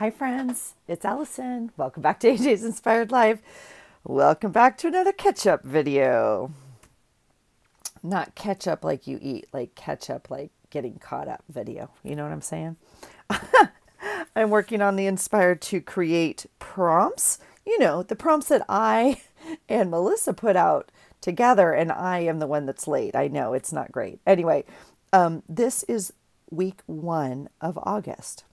Hi friends, it's Allison. Welcome back to AJ's Inspired Life. Welcome back to another catch-up video. Not catch-up like you eat, like catch-up like getting caught up video. You know what I'm saying? I'm working on the Inspired to Create prompts. You know, the prompts that I and Melissa put out together, and I am the one that's late. I know, it's not great. Anyway, this is week 1 of August.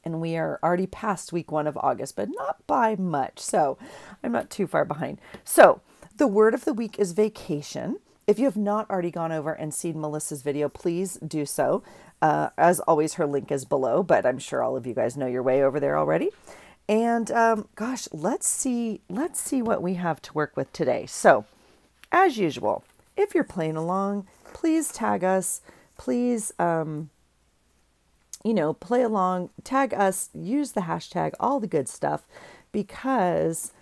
And we are already past week 1 of August, but not by much. So I'm not too far behind. So the word of the week is vacation. If you have not already gone over and seen Melissa's video, please do so. As always, her link is below, but I'm sure all of you guys know your way over there already. And gosh, let's see what we have to work with today. So as usual, if you're playing along, please tag us. Please, play along, tag us, use the hashtag, all the good stuff, because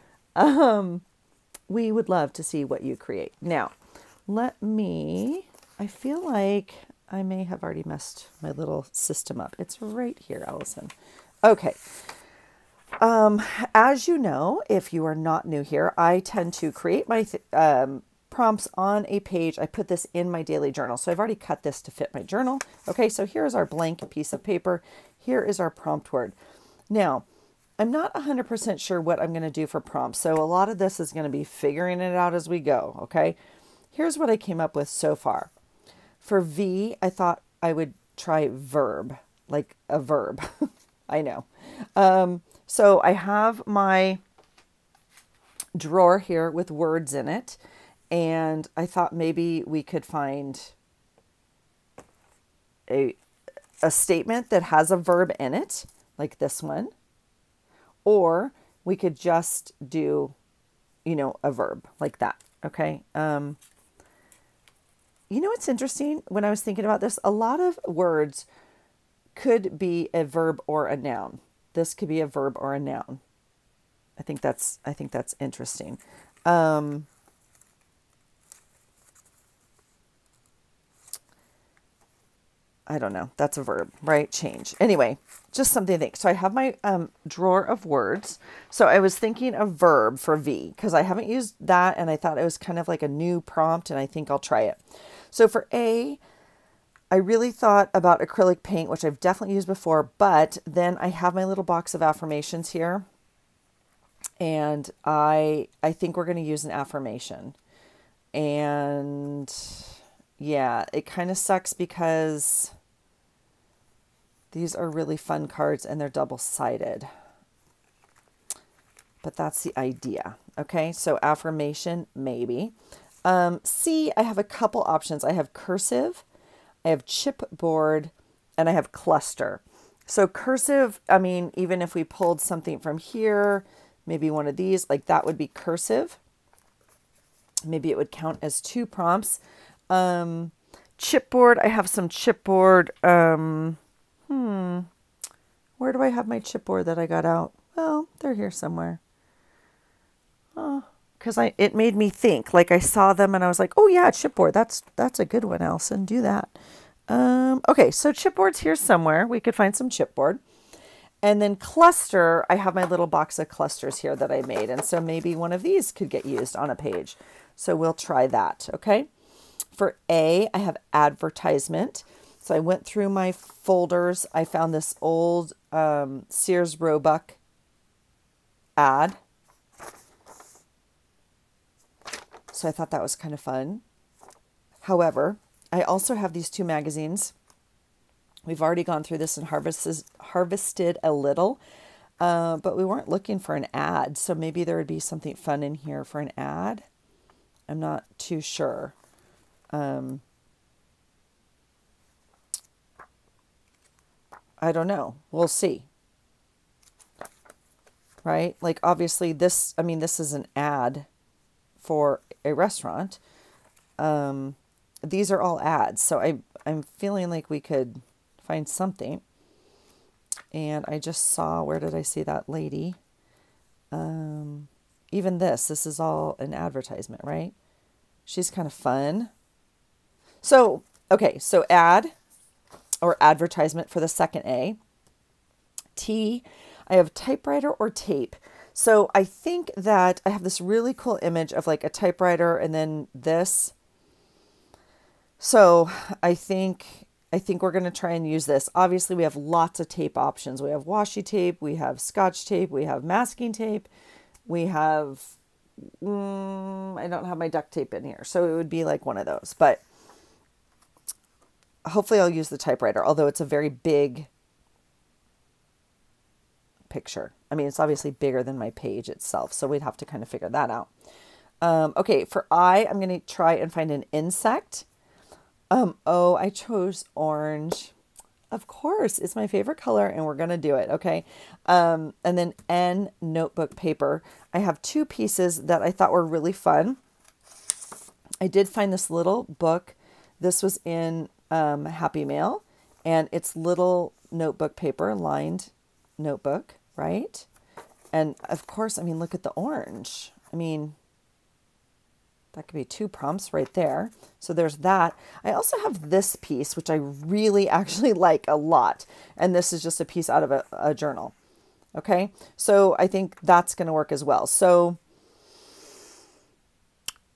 we would love to see what you create. Now, I feel like I may have already messed my little system up. It's right here, Allison. Okay. As you know, if you are not new here, I tend to create my prompts on a page. I put this in my daily journal. So I've already cut this to fit my journal. Okay, so here's our blank piece of paper. Here is our prompt word. Now, I'm not 100% sure what I'm going to do for prompts. So a lot of this is going to be figuring it out as we go. Okay, here's what I came up with so far. For V, I thought I would try verb, like a verb. I know. So I have my drawer here with words in it. And I thought maybe we could find a statement that has a verb in it, like this one. Or we could just do, a verb like that. Okay. What's interesting when I was thinking about this? A lot of words could be a verb or a noun. This could be a verb or a noun. I think that's interesting. I don't know. That's a verb, right? Change. Anyway, just something to think. So I have my drawer of words. So I was thinking of verb for V because I haven't used that. And I thought it was kind of like a new prompt and I think I'll try it. So for A, I really thought about acrylic paint, which I've definitely used before. But then I have my little box of affirmations here. And I think we're going to use an affirmation. And yeah, it kind of sucks because these are really fun cards and they're double-sided. But that's the idea. Okay, so affirmation, maybe. C, I have a couple options. I have cursive, I have chipboard, and I have cluster. So cursive, I mean, even if we pulled something from here, maybe one of these, like that would be cursive. Maybe it would count as 2 prompts. Chipboard, I have some chipboard. Where do I have my chipboard that I got out? Well, they're here somewhere. Because it made me think, like I saw them and I was like, oh yeah, chipboard. That's a good one, Allison. Do that. Okay, so chipboard's here somewhere. We could find some chipboard. And then cluster, I have my little box of clusters here that I made. And so maybe one of these could get used on a page. So we'll try that, okay? For A, I have advertisement. So I went through my folders. I found this old Sears Roebuck ad. So I thought that was kind of fun. However, I also have these 2 magazines. We've already gone through this and harvested a little, but we weren't looking for an ad. So maybe there would be something fun in here for an ad. I'm not too sure. I don't know. We'll see. Right? Like obviously this is an ad for a restaurant. These are all ads. So I'm feeling like we could find something. And I just saw, where did I see that lady? Even this is all an advertisement, right? She's kind of fun. So, okay, so ad or advertisement for the second A. T. I have typewriter or tape. So I think that I have this really cool image of like a typewriter and then this. So I think we're going to try and use this. Obviously, we have lots of tape options. We have washi tape, we have scotch tape, we have masking tape, we have, I don't have my duct tape in here. So it would be like one of those. But hopefully I'll use the typewriter, although it's a very big picture. I mean, it's obviously bigger than my page itself, so we'd have to kind of figure that out. Okay, for I'm going to try and find an insect. Oh, I chose orange. Of course, it's my favorite color, and we're going to do it, okay? And then N, notebook paper. I have two pieces that I thought were really fun. I did find this little book. This was in Happy Mail, and it's little notebook paper, lined notebook, right? And of course, I mean, look at the orange. I mean, that could be 2 prompts right there. So there's that. I also have this piece, which I really actually like a lot. And this is just a piece out of a journal. Okay. So I think that's going to work as well. So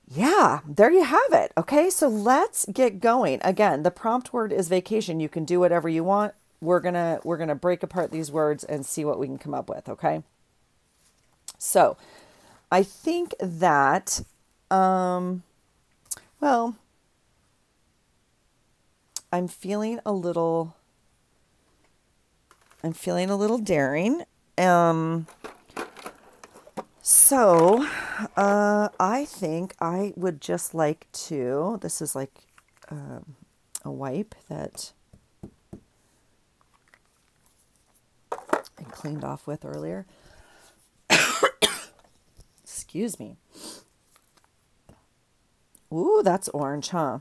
yeah, there you have it. Okay. So let's get going. Again, the prompt word is vacation. You can do whatever you want. We're going to break apart these words and see what we can come up with. Okay. So I think that, well, I'm feeling a little daring. So, I think I would just like to, this is like, a wipe that I cleaned off with earlier. Excuse me. Ooh, that's orange, huh?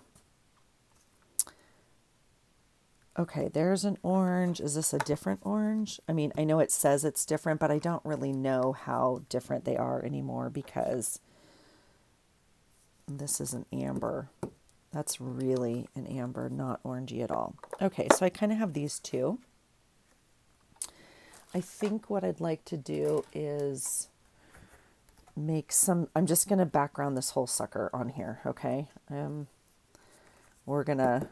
Okay, there's an orange. Is this a different orange? I mean, I know it says it's different, but I don't really know how different they are anymore because this is an amber. That's really an amber, not orangey at all. Okay, so I kind of have these two. I think what I'd like to do is make some, I'm just going to background this whole sucker on here, okay? We're going to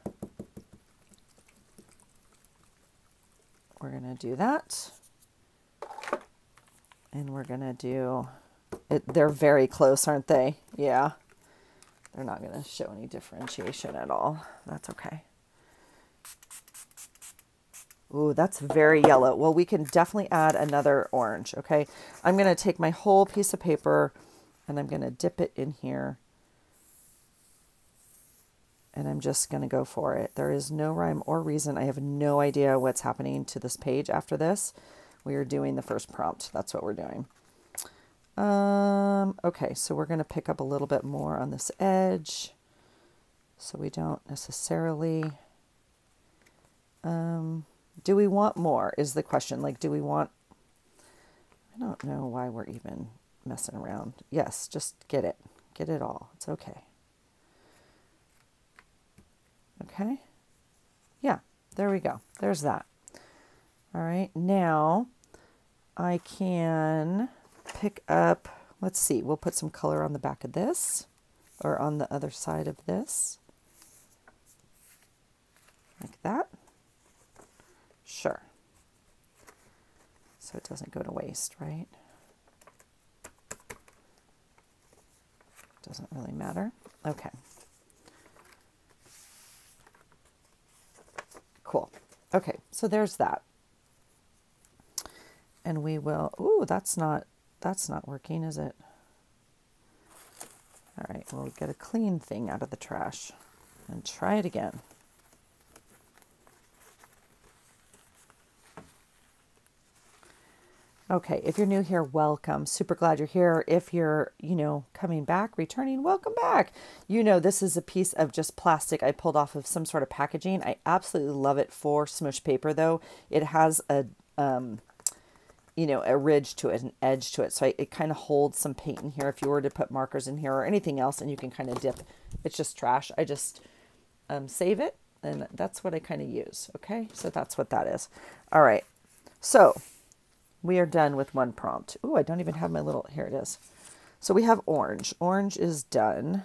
do that. And we're going to do it. They're very close, aren't they? Yeah. They're not going to show any differentiation at all. That's okay. Ooh, that's very yellow. Well, we can definitely add another orange, okay? I'm going to take my whole piece of paper and I'm going to dip it in here. And I'm just going to go for it. There is no rhyme or reason. I have no idea what's happening to this page after this. We are doing the first prompt. That's what we're doing. Okay, so we're going to pick up a little bit more on this edge. So we don't necessarily... do we want more is the question. Like, do we want... I don't know why we're even messing around. Yes, just get it. Get it all. It's okay. Okay. Yeah, there we go. There's that. All right. Now I can pick up, let's see, we'll put some color on the back of this or on the other side of this. Like that. Sure. So it doesn't go to waste, right? Doesn't really matter. Okay. Cool. Okay, so there's that. And we will, ooh, that's not working, is it? All right, we'll get a clean thing out of the trash and try it again. Okay, if you're new here, welcome. Super glad you're here. If you're, coming back, returning, welcome back. This is a piece of just plastic I pulled off of some sort of packaging. I absolutely love it for smush paper, though. It has a ridge to it, an edge to it. So it kind of holds some paint in here if you were to put markers in here or anything else, and you can kind of dip. It's just trash. I just save it, and that's what I kind of use. Okay, so that's what that is. All right, so We are done with one prompt. Oh, I don't even have my little, here it is. So we have orange. Orange is done.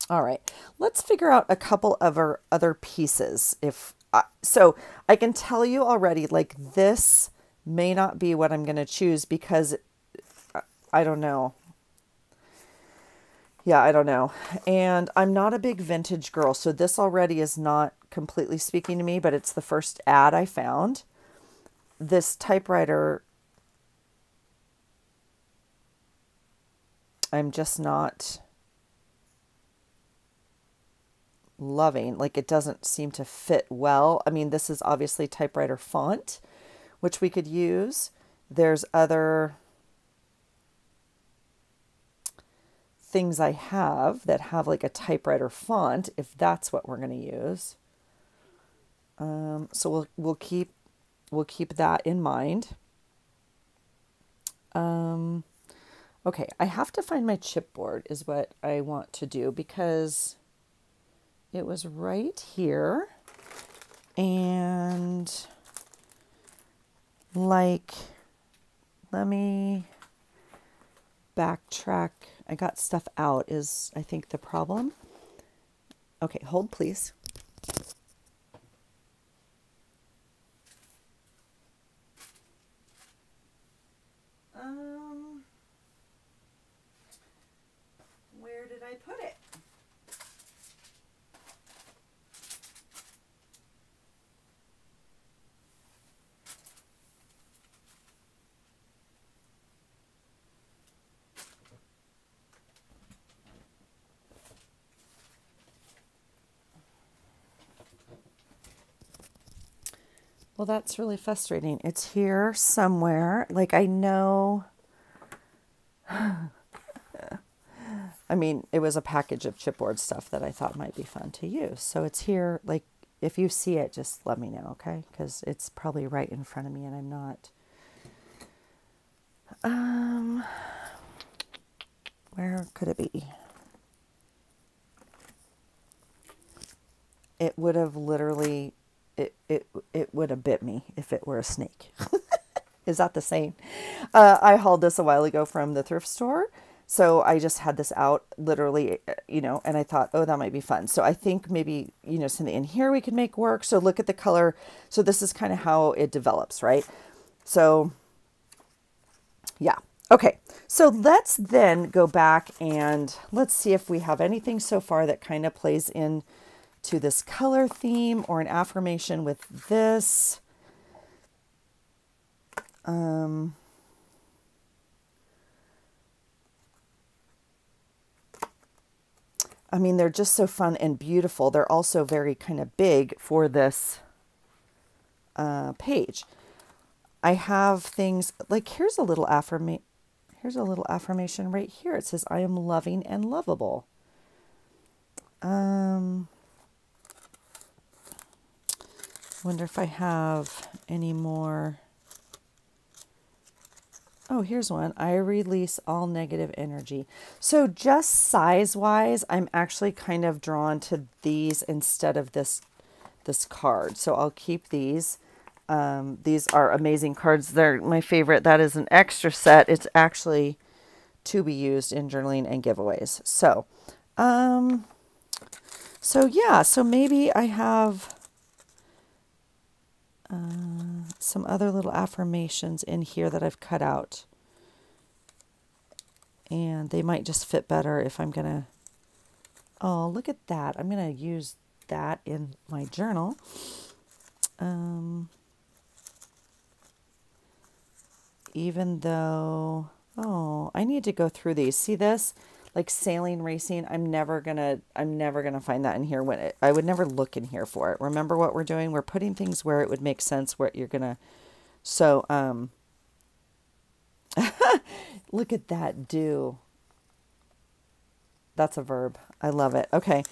All right, let's figure out a couple of our other pieces. So I can tell you already, like this may not be what I'm going to choose because I don't know. Yeah, I don't know. And I'm not a big vintage girl, so this already is not completely speaking to me, but it's the first ad I found. This typewriter, I'm just not loving. Like, it doesn't seem to fit well. I mean, this is obviously typewriter font, which we could use. There's other things I have that have like a typewriter font, if that's what we're going to use. So we'll keep that in mind. Okay, I have to find my chipboard is what I want to do because it was right here. And like, let me backtrack. I got stuff out is, I think, the problem. Okay, hold please. Where did I put it? Well, that's really frustrating. It's here somewhere. Like, I know. I mean, it was a package of chipboard stuff that I thought might be fun to use. So it's here. Like, if you see it, just let me know, okay? Because it's probably right in front of me and I'm not. Where could it be? It would have literally, it would have bit me if it were a snake. Is that the same? I hauled this a while ago from the thrift store. So I just had this out literally, and I thought, oh, that might be fun. So I think maybe, something in here we could make work. So look at the color. So this is kind of how it develops, right? So yeah. Okay. So let's then go back and let's see if we have anything so far that kind of plays in to this color theme or an affirmation with this. I mean, they're just so fun and beautiful. They're also very kind of big for this page. I have things like, here's a little affirmation right here. It says, I am loving and lovable. Wonder if I have any more. Oh, here's one. I release all negative energy. So just size-wise, I'm actually kind of drawn to these instead of this card. So I'll keep these. These are amazing cards. They're my favorite. That is an extra set. It's actually to be used in journaling and giveaways. So, yeah. So maybe I have some other little affirmations in here that I've cut out. And they might just fit better if I'm going to... Oh, look at that. I'm going to use that in my journal. Even though... Oh, I need to go through these. See this? Like sailing, racing. I'm never gonna find that in here. I would never look in here for it. Remember what we're doing? We're putting things where it would make sense, where you're gonna. So, look at that. Do. That's a verb. I love it. Okay.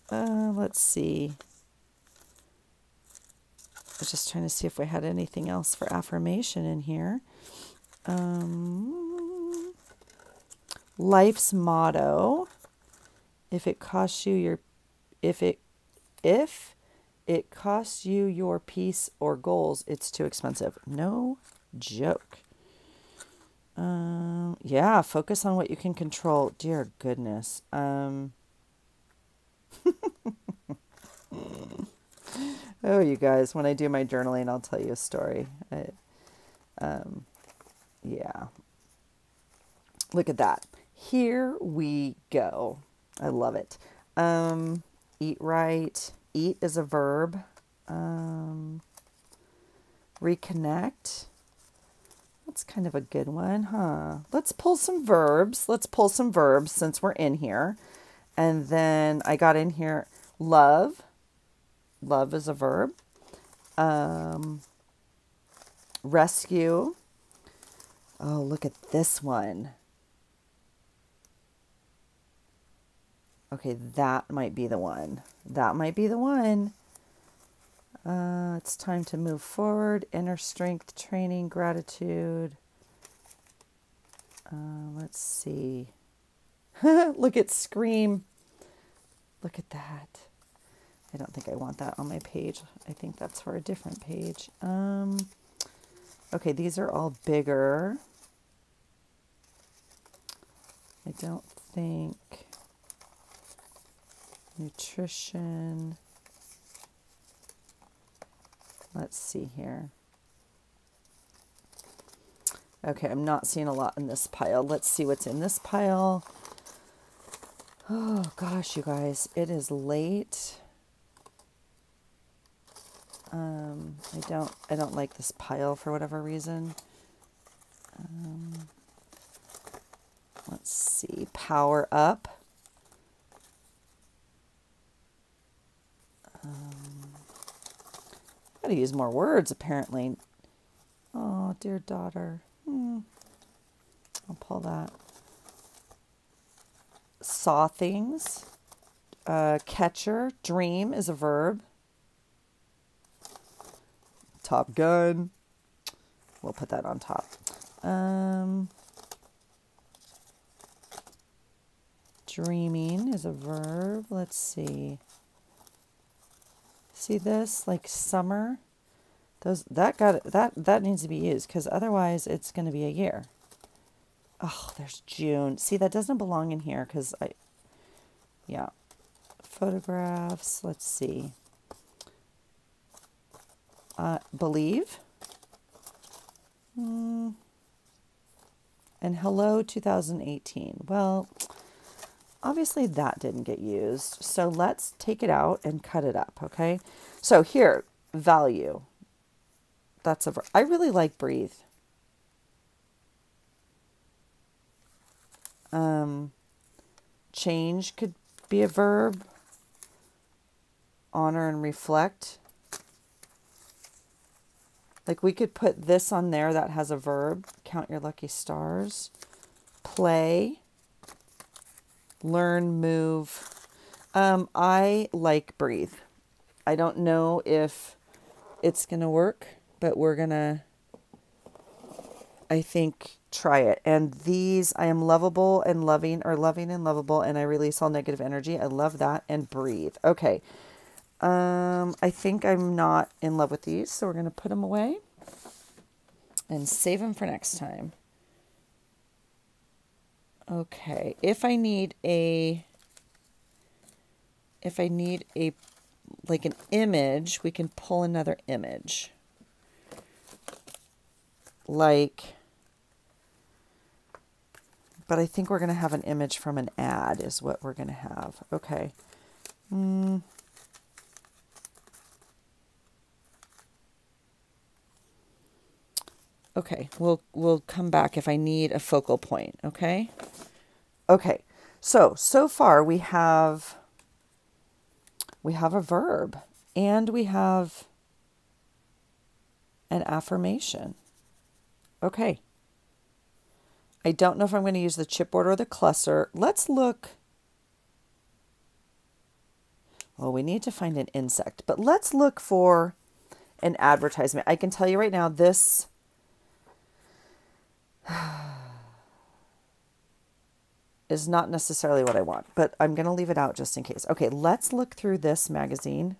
Let's see. I was just trying to see if we had anything else for affirmation in here. Life's motto. If it it costs you your peace or goals, it's too expensive. No joke. Yeah, focus on what you can control. Dear goodness. Oh, you guys, when I do my journaling, I'll tell you a story. Yeah. Look at that. Here we go. I love it. Eat right. Eat is a verb. Reconnect. That's kind of a good one, huh? Let's pull some verbs. Since we're in here. And then I got in here love. Love is a verb. Rescue. Oh, look at this one. Okay, that might be the one. It's time to move forward. Inner strength training, gratitude. Let's see. Look at scream. Look at that. I don't think I want that on my page. I think that's for a different page. Okay, these are all bigger. I don't think nutrition. Let's see here. Okay, I'm not seeing a lot in this pile. Let's see what's in this pile. Oh gosh, you guys, it is late. I don't like this pile for whatever reason. Let's see, power up. Gotta use more words apparently. Oh, dear daughter. I'll pull that. Saw things. Catcher. Dream is a verb. Top Gun. We'll put that on top. Dreaming is a verb. Let's see. See this? Like summer. That needs to be used because otherwise it's going to be a year. Oh, there's June. See, that doesn't belong in here because yeah. Photographs. Let's see. Believe. And hello 2018. Well, obviously that didn't get used. So let's take it out and cut it up, okay? So here, value. That's a verb. I really like breathe. Change could be a verb. Honor and reflect. Like we could put this on there that has a verb. Count your lucky stars. Play. Learn, move. I like breathe. I don't know if it's going to work, but we're going to, I think, try it. And these, I am lovable and loving, or loving and lovable, and I release all negative energy. I love that. And breathe. Okay. I think I'm not in love with these, so we're going to put them away and save them for next time. Okay, if I need like an image, we can pull another image. Like, but I think we're going to have an image from an ad is what we're going to have. Okay. Okay, we'll come back if I need a focal point, okay? Okay, so far we have a verb and we have an affirmation. Okay. I don't know if I'm going to use the chipboard or the cluster. Let's look. Well, we need to find an insect, but let's look for an advertisement. I can tell you right now, this is not necessarily what I want, but I'm going to leave it out just in case. Okay, let's look through this magazine.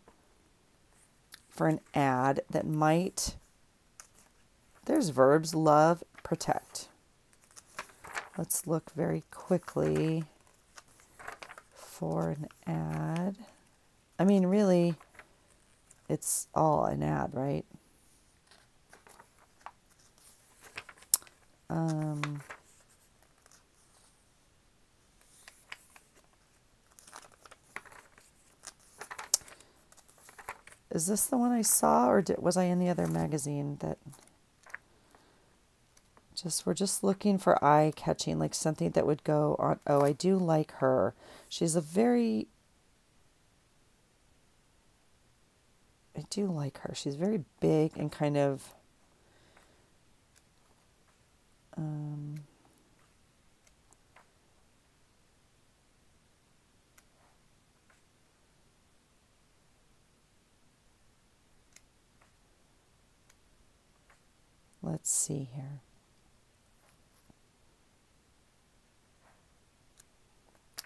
for an ad that might, there's verbs, love, protect. Let's look very quickly for an ad. I mean, really, it's all an ad, right? Is this the one I saw, or was I in the other magazine that we're just looking for eye-catching, like something that would go on. Oh, I do like her. She's I do like her. She's very big and kind of, let's see here.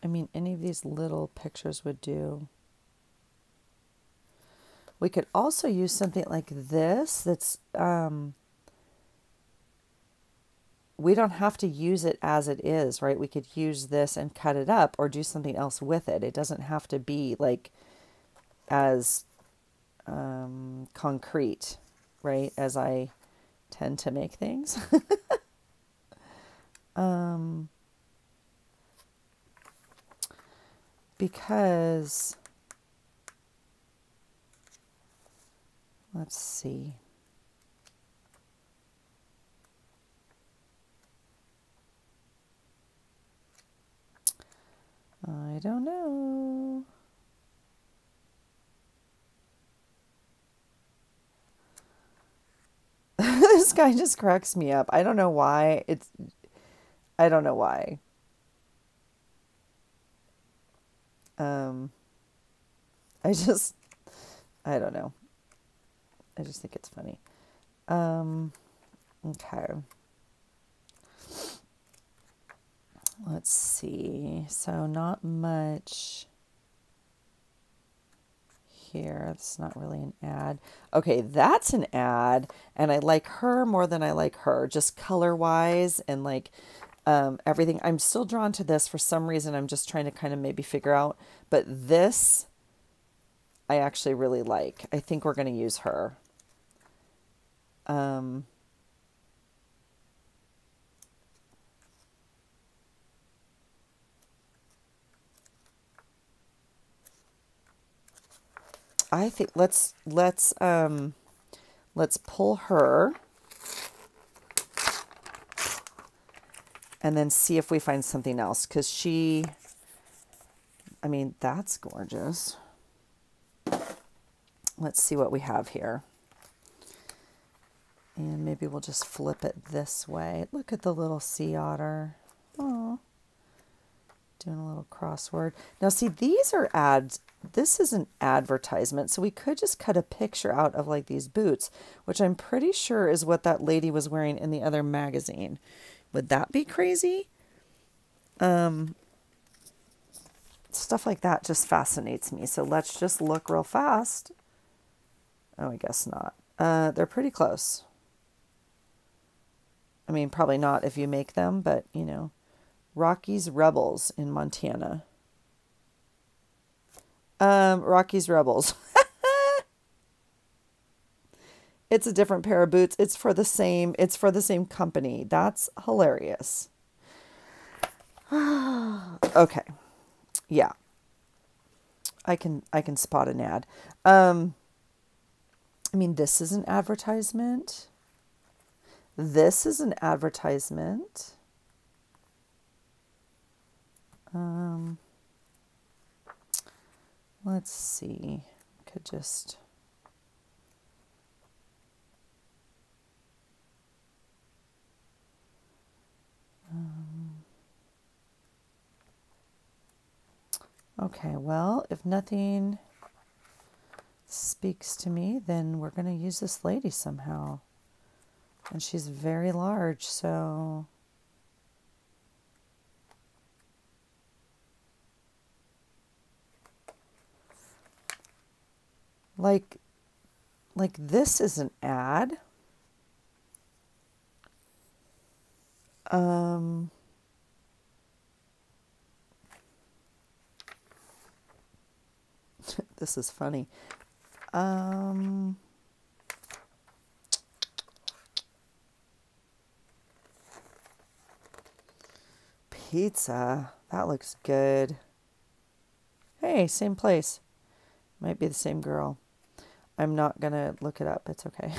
I mean, any of these little pictures would do. We could also use something like this that's, we don't have to use it as it is, right? We could use this and cut it up or do something else with it. It doesn't have to be like as concrete, right, as I tend to make things. Because, let's see. I don't know. This guy just cracks me up. I don't know why. I don't know why. I don't know. I just think it's funny. Okay. Let's see. So not much here. It's not really an ad. Okay, that's an ad, and I like her more than I like her, just color-wise and like everything. I'm still drawn to this for some reason. I'm just trying to kind of maybe figure out, but this I actually really like. I think we're going to use her. I think let's pull her and then see if we find something else, because she, I mean, that's gorgeous. Let's see what we have here. And maybe we'll just flip it this way. Look at the little sea otter. Oh, doing a little crossword. Now see, these are ads. This is an advertisement. So we could just cut a picture out of like these boots, which I'm pretty sure is what that lady was wearing in the other magazine. Would that be crazy? Stuff like that just fascinates me. So let's just look real fast. Oh, I guess not. They're pretty close. I mean, probably not if you make them, but you know, Rocky's Rebels in Montana. Rocky's Rebels. It's a different pair of boots. It's for the same company. That's hilarious. Okay. Yeah. I can spot an ad. I mean, this is an advertisement. This is an advertisement. Let's see. Could just okay, well, if nothing speaks to me, then we're going to use this lady somehow. And she's very large, so like like this is an ad. This is funny. Pizza. That looks good. Hey, same place. Might be the same girl. I'm not going to look it up. It's okay.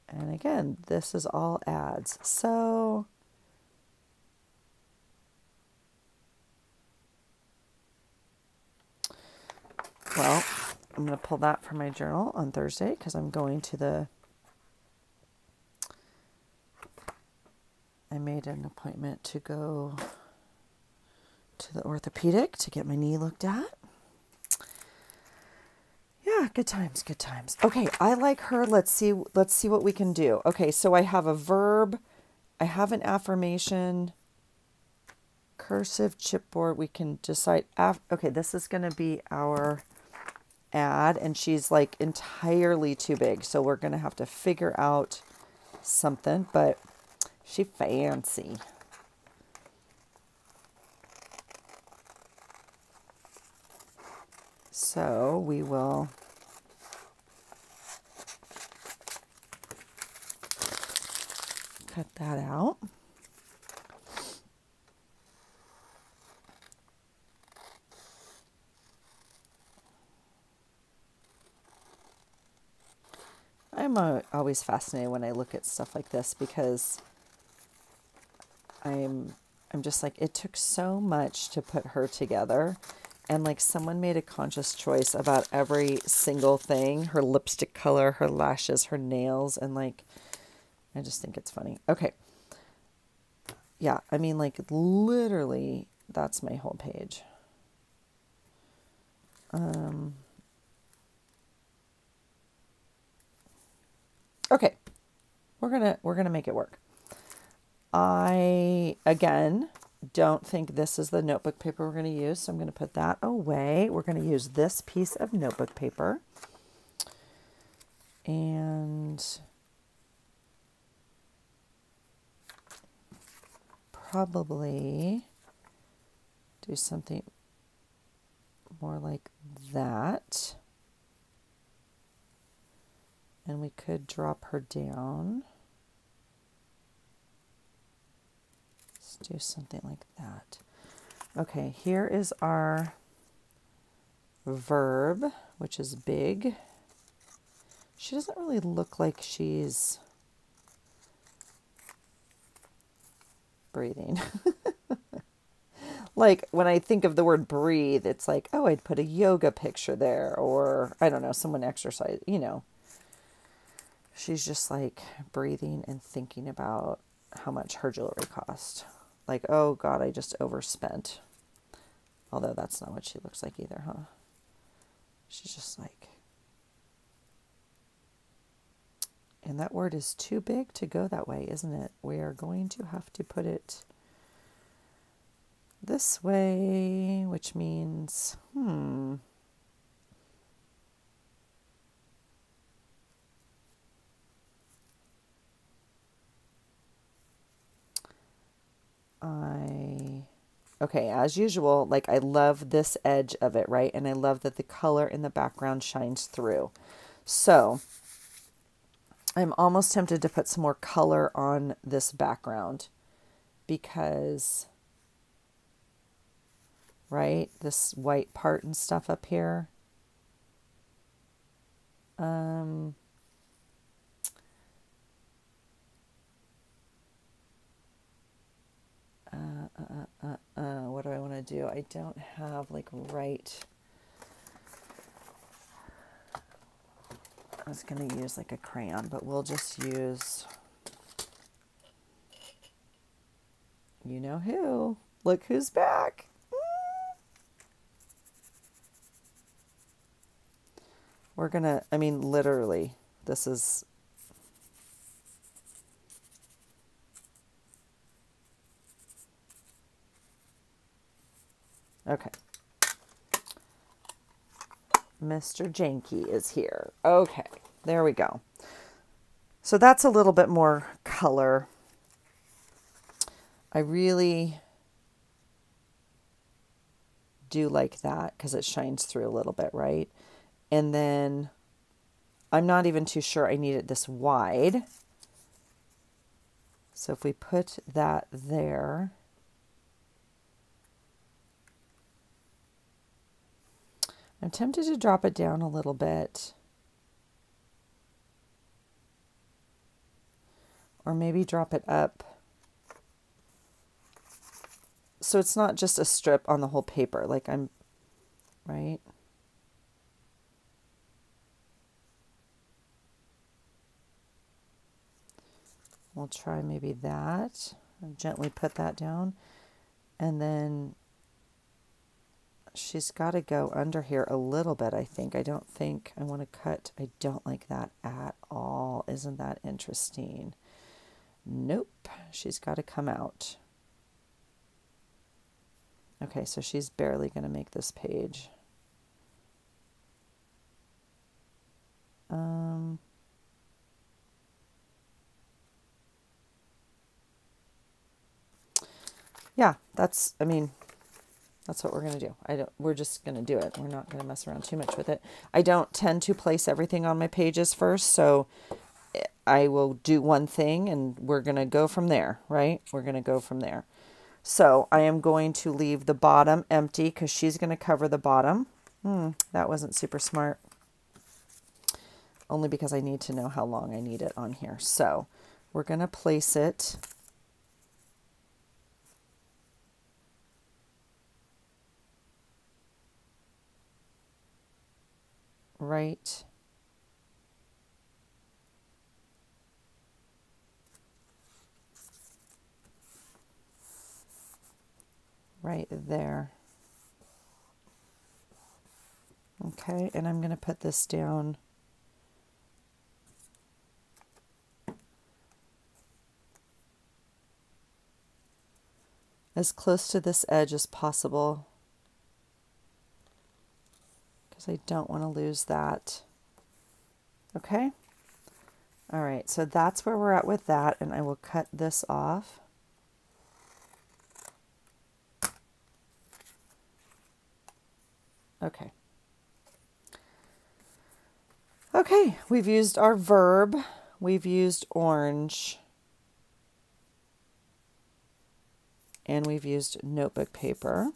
And again, this is all ads. So well, I'm going to pull that from my journal on Thursday because I'm going to I made an appointment to go to the orthopedic to get my knee looked at. Yeah, good times, good times. Okay, I like her. Let's see what we can do. Okay, so I have a verb, I have an affirmation, cursive, chipboard. We can decide. Okay, this is going to be our ad, and she's like entirely too big, so we're going to have to figure out something, but she fancy. So we will cut that out. I'm always fascinated when I look at stuff like this because I'm just like, it took so much to put her together. And like someone made a conscious choice about every single thing, her lipstick color, her lashes, her nails. And like, I just think it's funny. Okay. Yeah. I mean, like literally that's my whole page. Okay. We're going to make it work. I, again, don't think this is the notebook paper we're going to use, so I'm going to put that away. We're going to use this piece of notebook paper. And probably do something more like that. And we could drop her down. Let's do something like that. Okay, here is our verb, which is big. She doesn't really look like she's breathing. Like when I think of the word breathe, it's like, oh, I'd put a yoga picture there, or I don't know, someone exercise, you know. She's just like breathing and thinking about how much her jewelry cost. Like, oh God, I just overspent. Although that's not what she looks like either, huh? She's just like, and that word is too big to go that way, isn't it? We are going to have to put it this way, which means, okay, as usual, like I love this edge of it, right? And I love that the color in the background shines through. So I'm almost tempted to put some more color on this background because, right, this white part and stuff up here. What do I want to do? I don't have like right. I was going to use like a crayon, but we'll just use, you know who. Look who's back. We're going to, I mean, literally, this is, okay. Mr. Janky is here. Okay, there we go. So that's a little bit more color. I really do like that because it shines through a little bit, right? And then I'm not even too sure I need it this wide. So if we put that there, I'm tempted to drop it down a little bit. Or maybe drop it up. So it's not just a strip on the whole paper, like I'm, right? We'll try maybe that. I'll gently put that down. And then she's got to go under here a little bit, I think. I don't think I want to cut. I don't like that at all. Isn't that interesting? Nope. She's got to come out. Okay, so she's barely going to make this page. Yeah, that's what we're going to do. We're just going to do it. We're not going to mess around too much with it. I don't tend to place everything on my pages first, so I will do one thing and we're going to go from there, right? We're going to go from there. So I am going to leave the bottom empty because she's going to cover the bottom. That wasn't super smart. Only because I need to know how long I need it on here. So we're going to place it right there. Okay, and I'm going to put this down as close to this edge as possible because I don't want to lose that. Okay. All right, so that's where we're at with that, and I will cut this off. Okay. Okay, we've used our verb. We've used orange. And we've used notebook paper.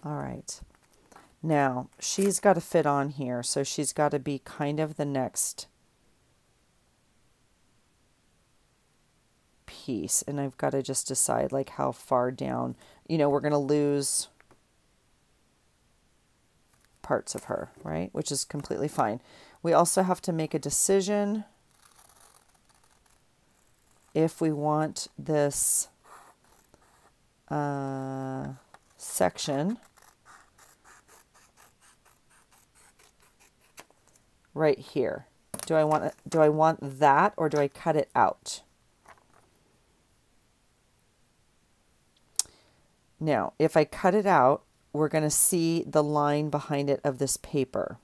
All right. Now, she's got to fit on here, so she's got to be kind of the next piece. And I've got to just decide like how far down, we're going to lose parts of her, right? Which is completely fine. We also have to make a decision if we want this section right here. Do I want that, or do I cut it out? Now, if I cut it out, we're going to see the line behind it of this paper.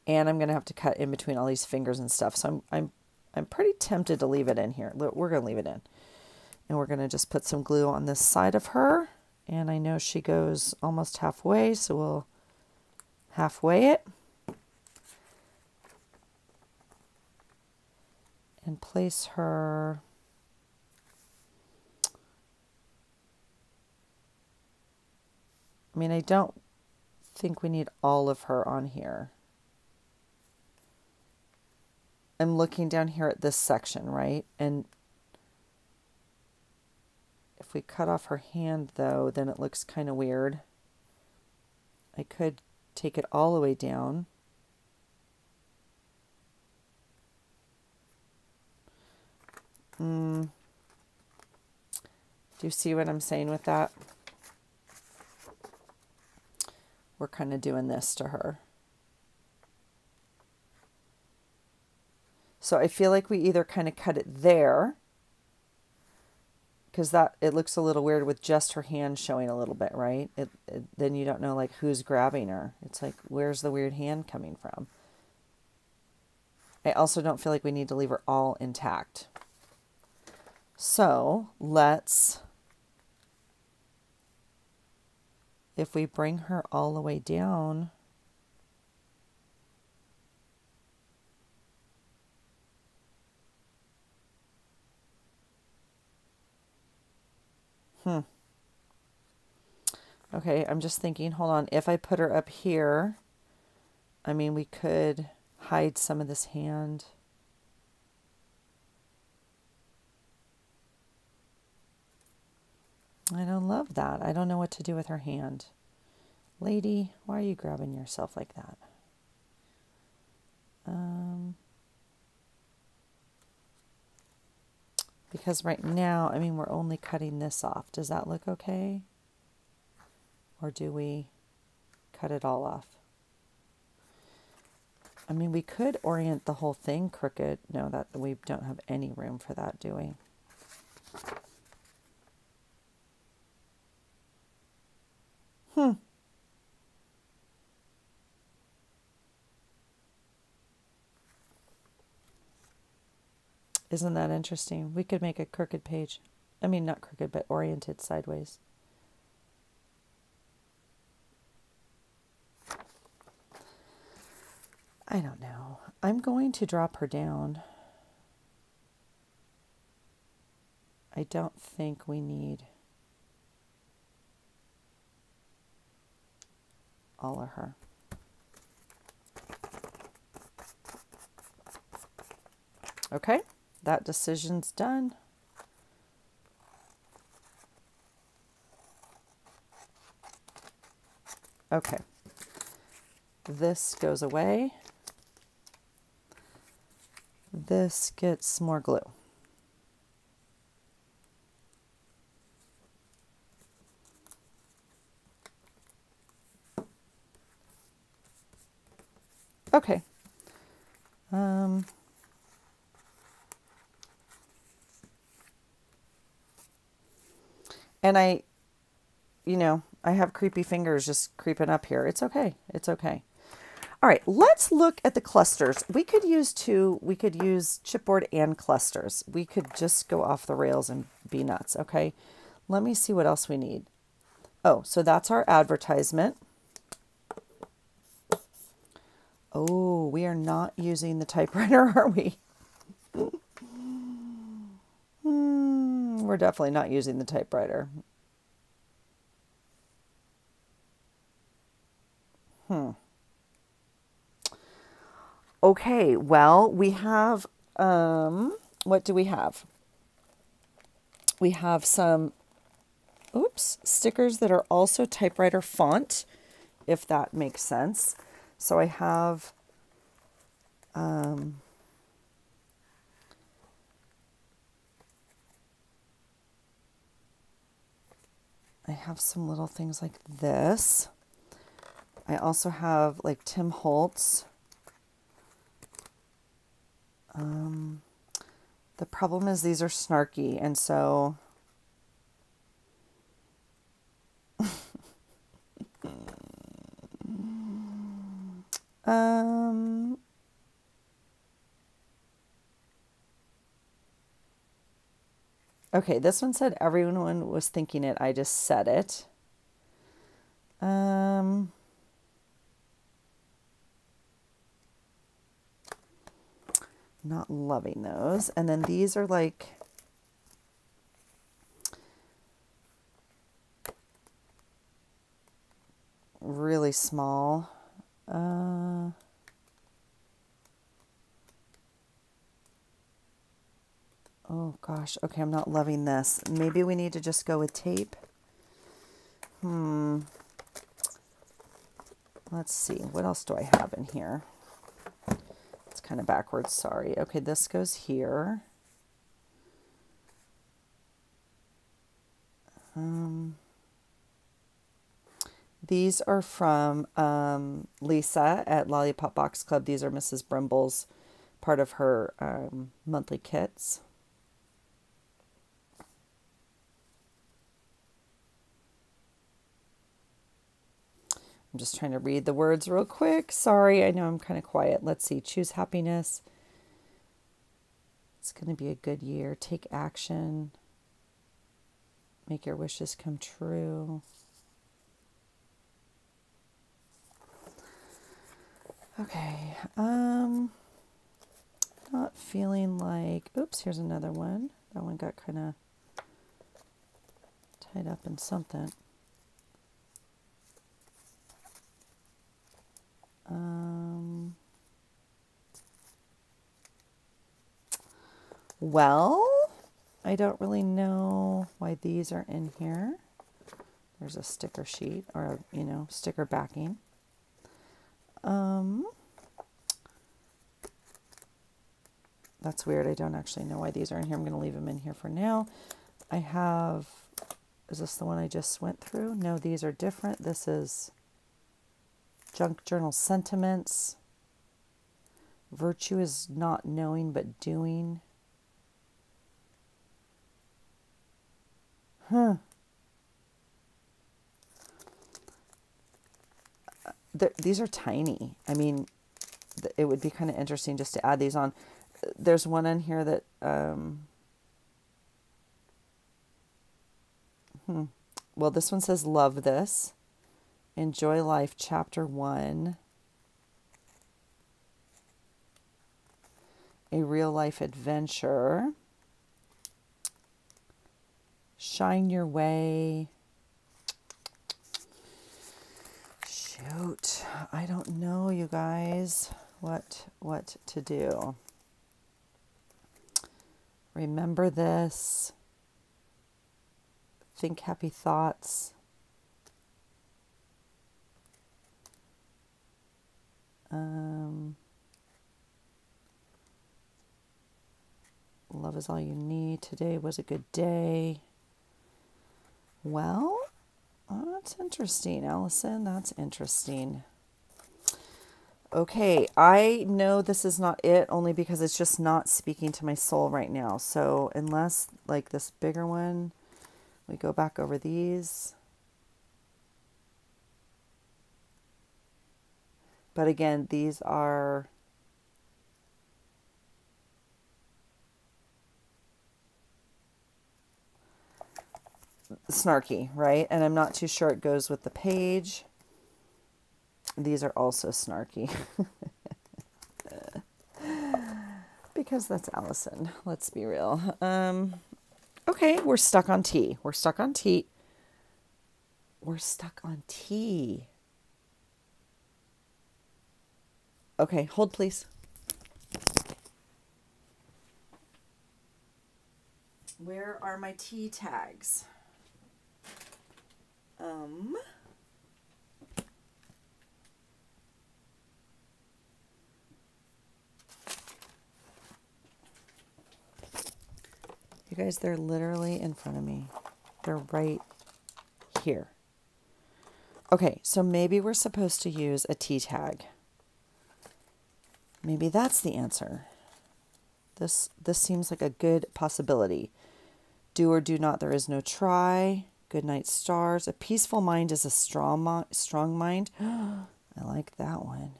And I'm going to have to cut in between all these fingers and stuff. So I'm pretty tempted to leave it in here. We're going to leave it in. And we're going to just put some glue on this side of her. And I know she goes almost halfway, so we'll halfway it. And place her I don't think we need all of her on here. I'm looking down here at this section, right? And if we cut off her hand, though, then it looks kind of weird. I could take it all the way down. Do you see what I'm saying with that? We're kind of doing this to her. So I feel like we either kind of cut it there, because that it looks a little weird with just her hand showing a little bit, right? Then you don't know like who's grabbing her. It's like, where's the weird hand coming from? I also don't feel like we need to leave her all intact. So let's, if we bring her all the way down, okay, I'm just thinking, hold on, if I put her up here, I mean, we could hide some of this hand. I don't love that. I don't know what to do with her hand. Lady, why are you grabbing yourself like that? Because right now, I mean, we're only cutting this off. Does that look okay? Or do we cut it all off? I mean, we could orient the whole thing crooked. No, that we don't have any room for that, do we? Isn't that interesting? We could make a crooked page. I mean, not crooked, but oriented sideways. I don't know. I'm going to drop her down. I don't think we need all of her. Okay, that decision's done. Okay, this goes away. This gets more glue. Okay. And I have creepy fingers just creeping up here. It's okay. It's okay. All right, let's look at the clusters. We could use two. We could use chipboard and clusters. We could just go off the rails and be nuts, okay? Let me see what else we need. Oh, so that's our advertisement. Oh, we are not using the typewriter, are we? We're definitely not using the typewriter. Okay, well, we have, what do we have? We have some, stickers that are also typewriter font, if that makes sense. So I have, some little things like this. I also have like Tim Holtz. The problem is these are snarky, and so okay, this one said everyone was thinking it. I just said it. Not loving those. And then these are like really small. Oh gosh, okay, I'm not loving this. Maybe we need to just go with tape. Let's see, what else do I have in here? It's kind of backwards, sorry. Okay, this goes here. These are from Lisa at Lollipop Box Club. These are Mrs. Brimble's, part of her monthly kits. I'm just trying to read the words real quick. Sorry, I know I'm kind of quiet. Let's see. Choose happiness. It's going to be a good year. Take action. Make your wishes come true. Okay. Not feeling like, oops, here's another one. That one got kind of tied up in something. Well, I don't really know why these are in here. There's a sticker sheet or, you know, sticker backing. That's weird. I don't actually know why these are in here. I'm going to leave them in here for now. I have, is this the one I just went through? No, these are different. This is junk journal sentiments. Virtue is not knowing but doing. These are tiny. I mean, it would be kind of interesting just to add these on. There's one in here that, well, this one says, love this. Enjoy life, chapter 1. A real life adventure. Shine your way. Shoot, I don't know, you guys, what to do. Remember this. Think happy thoughts. Love is all you need. Today was a good day. Well, that's interesting, Allison. That's interesting. Okay, I know this is not it only because it's just not speaking to my soul right now. So unless like this bigger one, we go back over these. But again, these are snarky, right? And I'm not too sure it goes with the page. These are also snarky. Because that's Allison. Let's be real. Okay, we're stuck on T. We're stuck on T. We're stuck on T. Okay, hold please. Where are my T tags? You guys, they're literally in front of me. They're right here. Okay, so maybe we're supposed to use a T tag. Maybe that's the answer. This seems like a good possibility. Do or do not, there is no try. Good night, stars. A peaceful mind is a strong mind. I like that one.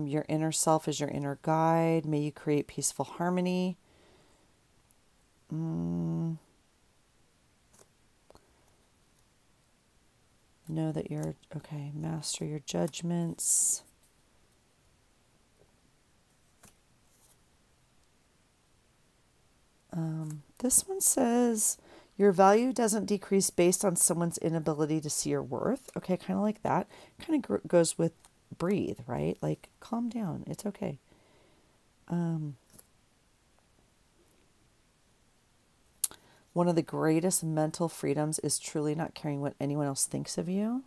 Your inner self is your inner guide. May you create peaceful harmony. Know that you're, okay, master your judgments. This one says, your value doesn't decrease based on someone's inability to see your worth. Okay, kind of like that. Kind of goes with breathe, right? Like, calm down. It's okay. One of the greatest mental freedoms is truly not caring what anyone else thinks of you.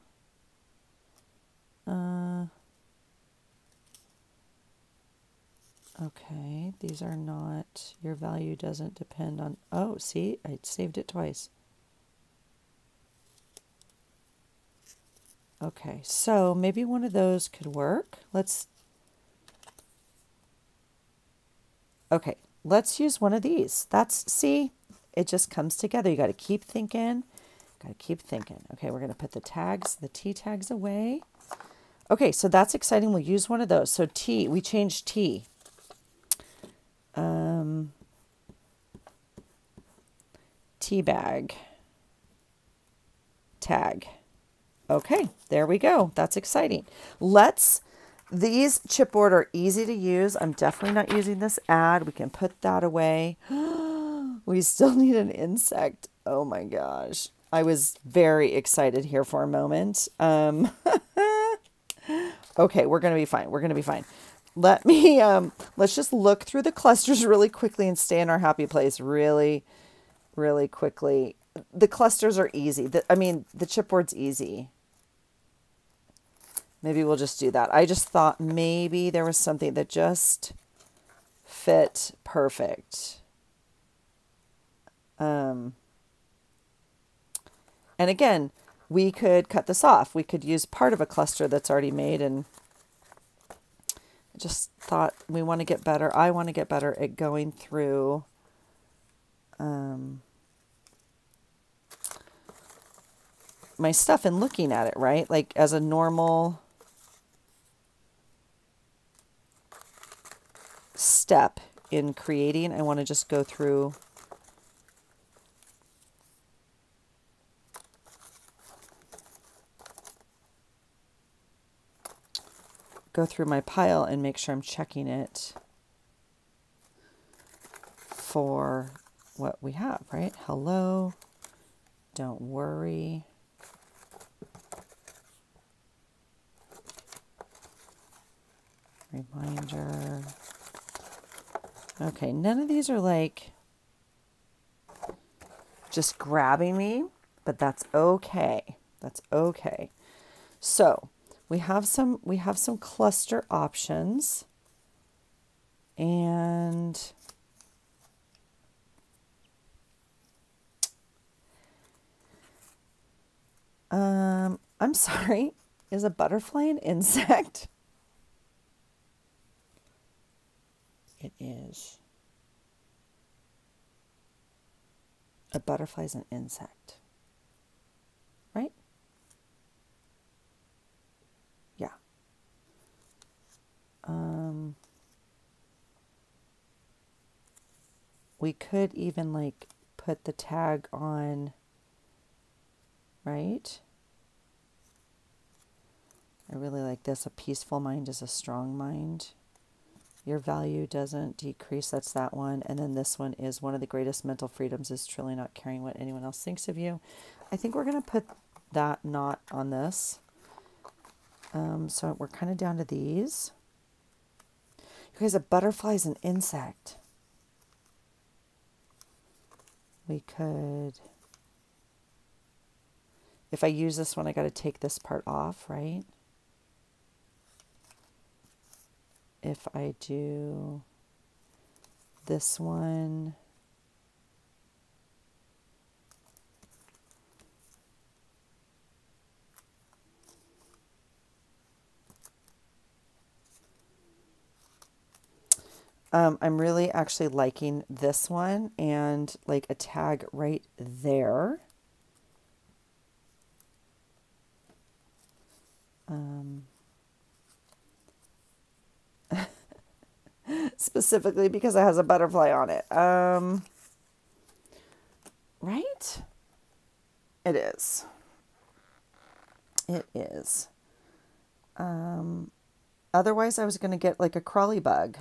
Okay, these are not, your value doesn't depend on, oh, see, I saved it twice. Okay, so maybe one of those could work. Okay, let's use one of these. See, it just comes together. You got to keep thinking, Got to keep thinking. Okay, we're going to put the tags, the T tags away. Okay, so that's exciting. We'll use one of those. So T, we changed T. Tea bag. Tag. Okay, there we go. That's exciting. These chipboard are easy to use. I'm definitely not using this ad. We can put that away. We still need an insect. Oh my gosh. I was very excited here for a moment. Okay, we're going to be fine. We're going to be fine. Let's just look through the clusters really quickly and stay in our happy place really, really quickly. The clusters are easy. The chipboard's easy. Maybe we'll just do that. I just thought maybe there was something that just fit perfect. And again, we could cut this off. We could use part of a cluster that's already made, and I just thought we want to get better. I want to get better at going through my stuff and looking at it, right? Like as a normal step in creating, I want to just go through my pile and make sure I'm checking it for what we have, right? Hello, don't worry. Reminder. Okay, none of these are like just grabbing me, but that's okay. That's okay. So we have some cluster options, and I'm sorry, is a butterfly an insect? It is. A butterfly is an insect, right? Yeah. We could even like put the tag on, right? I really like this. A peaceful mind is a strong mind. Your value doesn't decrease. That's that one. And then this one is one of the greatest mental freedoms is truly not caring what anyone else thinks of you. I think we're going to put that not on this. So we're kind of down to these. You guys, a butterfly is an insect. We could, if I use this one, I got to take this part off, right? If I do this one, I'm really actually liking this one and like a tag right there. Specifically because it has a butterfly on it. Right? It is. It is. Otherwise, I was going to get like a crawly bug.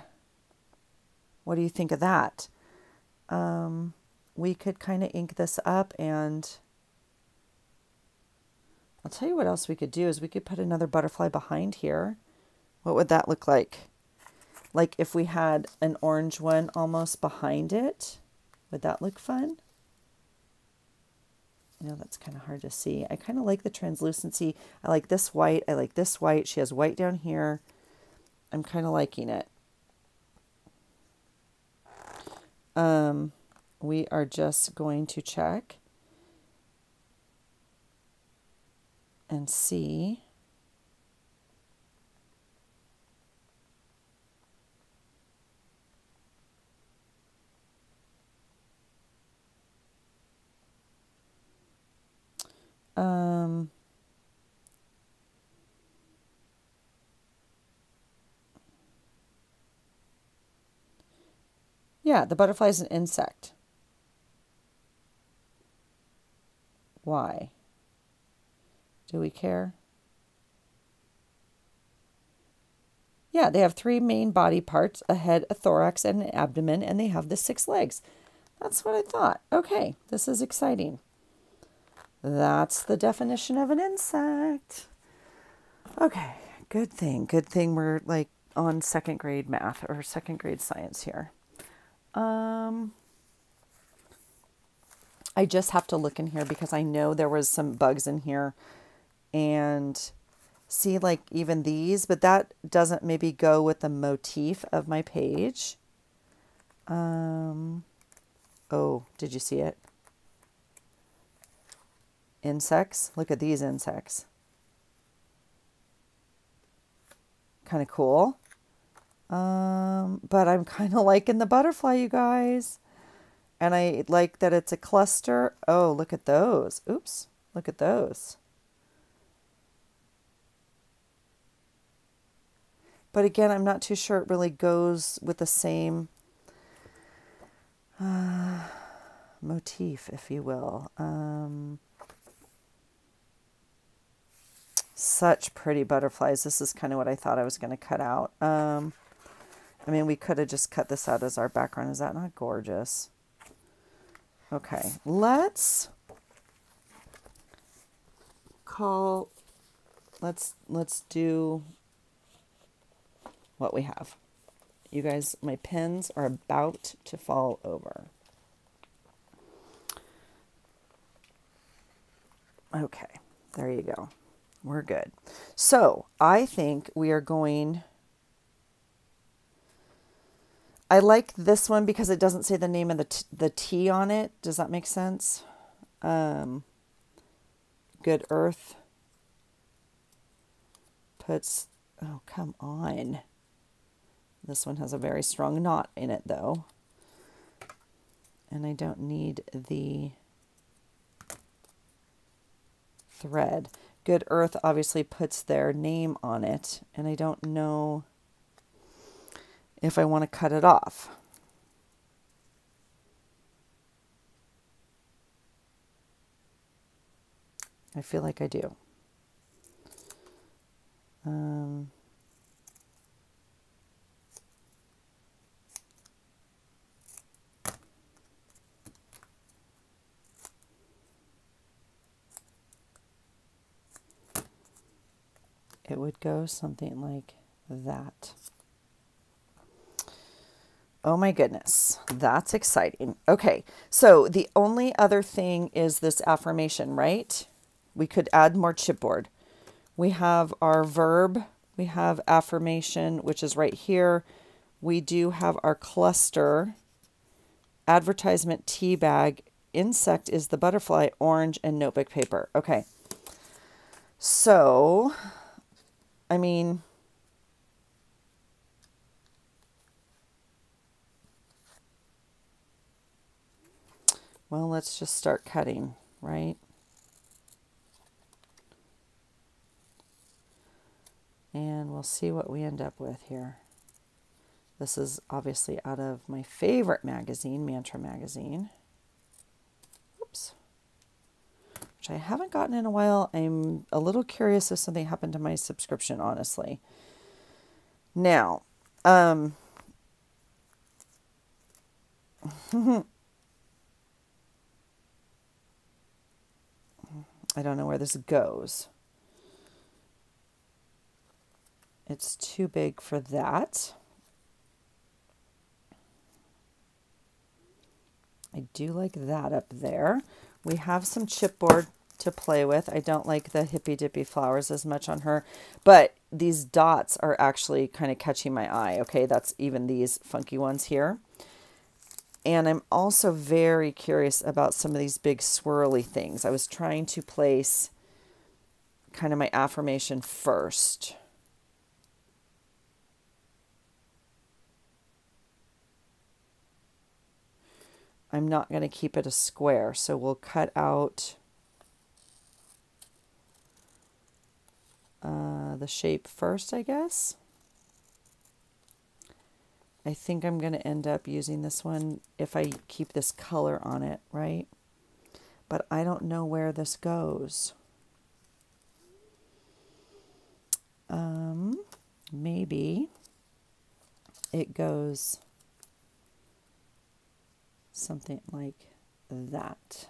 What do you think of that? We could kind of ink this up, and I'll tell you what else we could do is we could put another butterfly behind here. What would that look like? Like if we had an orange one almost behind it, would that look fun? I know that's kind of hard to see. I kind of like the translucency. I like this white. I like this white. She has white down here. I'm kind of liking it. We are just going to check and see. Yeah, the butterfly is an insect. Why? Do we care? Yeah, they have 3 main body parts, a head, a thorax, and an abdomen, and they have the 6 legs. That's what I thought. Okay, this is exciting. That's the definition of an insect. Okay, good thing. Good thing we're like on 2nd grade math or 2nd grade science here. I just have to look in here because I know there was some bugs in here, and see like even these, but that doesn't maybe go with the motif of my page. Oh, did you see it? Insects. Look at these insects. Kind of cool. But I'm kind of liking the butterfly, you guys. And I like that it's a cluster. Oh, look at those. Oops. Look at those. But again, I'm not too sure it really goes with the same motif, if you will. Such pretty butterflies. This is kind of what I thought I was going to cut out. I mean, we could have just cut this out as our background. Is that not gorgeous? Okay, let's do what we have. You guys, my pens are about to fall over. Okay, there you go. We're good. So I think we are going... I like this one because it doesn't say the name of the T on it. Does that make sense? Good Earth puts... Oh, come on. This one has a very strong knot in it, though. And I don't need the thread. Good Earth obviously puts their name on it, and I don't know if I want to cut it off. I feel like I do. It would go something like that. Oh my goodness, that's exciting. Okay, so the only other thing is this affirmation, right? We could add more chipboard. We have our verb, we have affirmation, which is right here. We do have our cluster, advertisement, tea bag, insect is the butterfly, orange, and notebook paper. Okay, so, I mean... Well, let's just start cutting, right? And we'll see what we end up with here. This is obviously out of my favorite magazine, Mantra Magazine. Oops. Which I haven't gotten in a while. I'm a little curious if something happened to my subscription, honestly. Now, I don't know where this goes. It's too big for that. I do like that up there. We have some chipboard to play with. I don't like the hippy dippy flowers as much on her, but these dots are actually kind of catching my eye. Okay, that's even these funky ones here. And I'm also very curious about some of these big swirly things. I was trying to place kind of my affirmation first. I'm not going to keep it a square, so we'll cut out the shape first, I guess. I think I'm going to end up using this one if I keep this color on it, right? But I don't know where this goes. Maybe it goes something like that.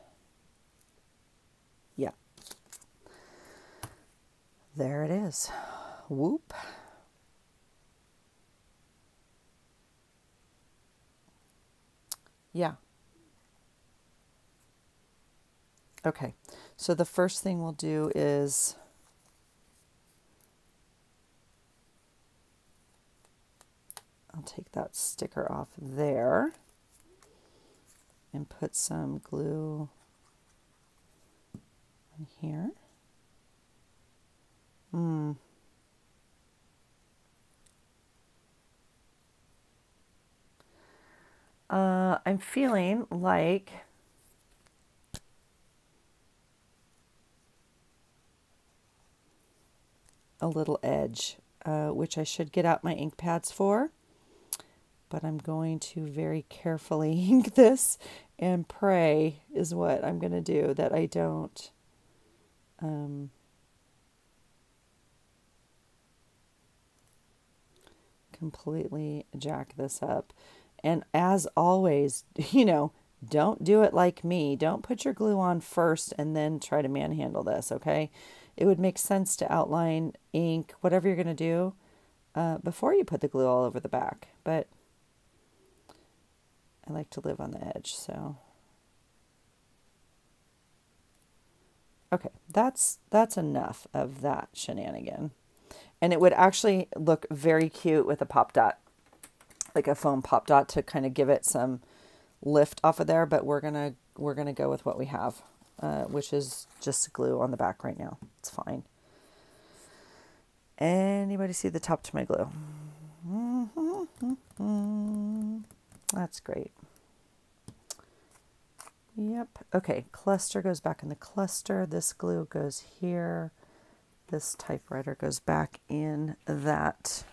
Yeah. There it is. Whoop. Yeah. Okay. So the first thing we'll do is I'll take that sticker off there and put some glue in here. I'm feeling like a little edge, which I should get out my ink pads for, but I'm going to very carefully ink this and pray is what I'm going to do, that I don't completely jack this up. And as always, don't do it like me. Don't put your glue on first and then try to manhandle this, okay? It would make sense to outline, ink, whatever you're going to do before you put the glue all over the back. But I like to live on the edge, so. Okay, that's enough of that shenanigan. And it would actually look very cute with a pop dot, like a foam pop dot, to kind of give it some lift off of there. But we're gonna go with what we have, which is just glue on the back right now. It's fine. Anybody see the top to my glue? That's great. Yep. Okay, cluster goes back in the cluster. This glue goes here. This typewriter goes back in that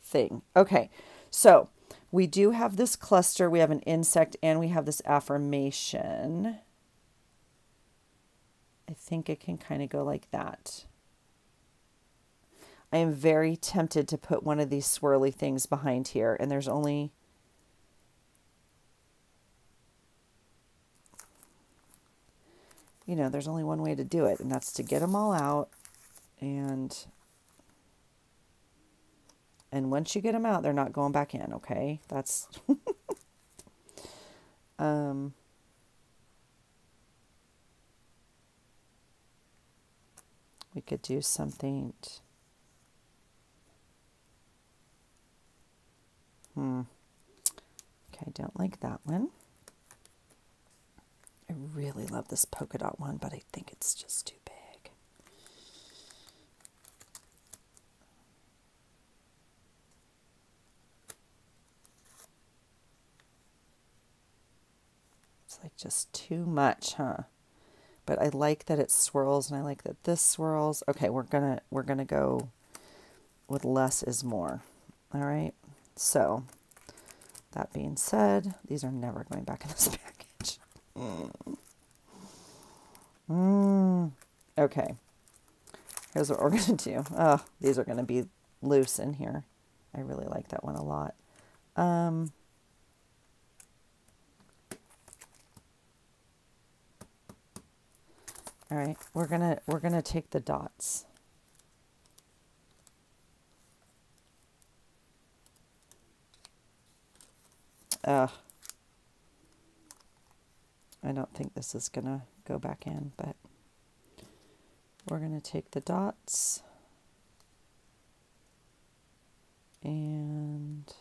thing. Okay, so we do have this cluster. We have an insect and we have this affirmation. I think it can kind of go like that. I am very tempted to put one of these swirly things behind here, and there's only there's only one way to do it, and that's to get them all out. And once you get them out, they're not going back in, okay? That's we could do something. Okay, I don't like that one. I really love this polka dot one, but I think it's just too big. It's like just too much, huh? But I like that it swirls, and I like that this swirls. Okay, we're gonna go with less is more. All right. So that being said, these are never going back in this package. Okay. Here's what we're gonna do. Oh, these are gonna be loose in here. I really like that one a lot. All right, we're gonna take the dots. I don't think this is gonna go back in, but we're gonna take the dots and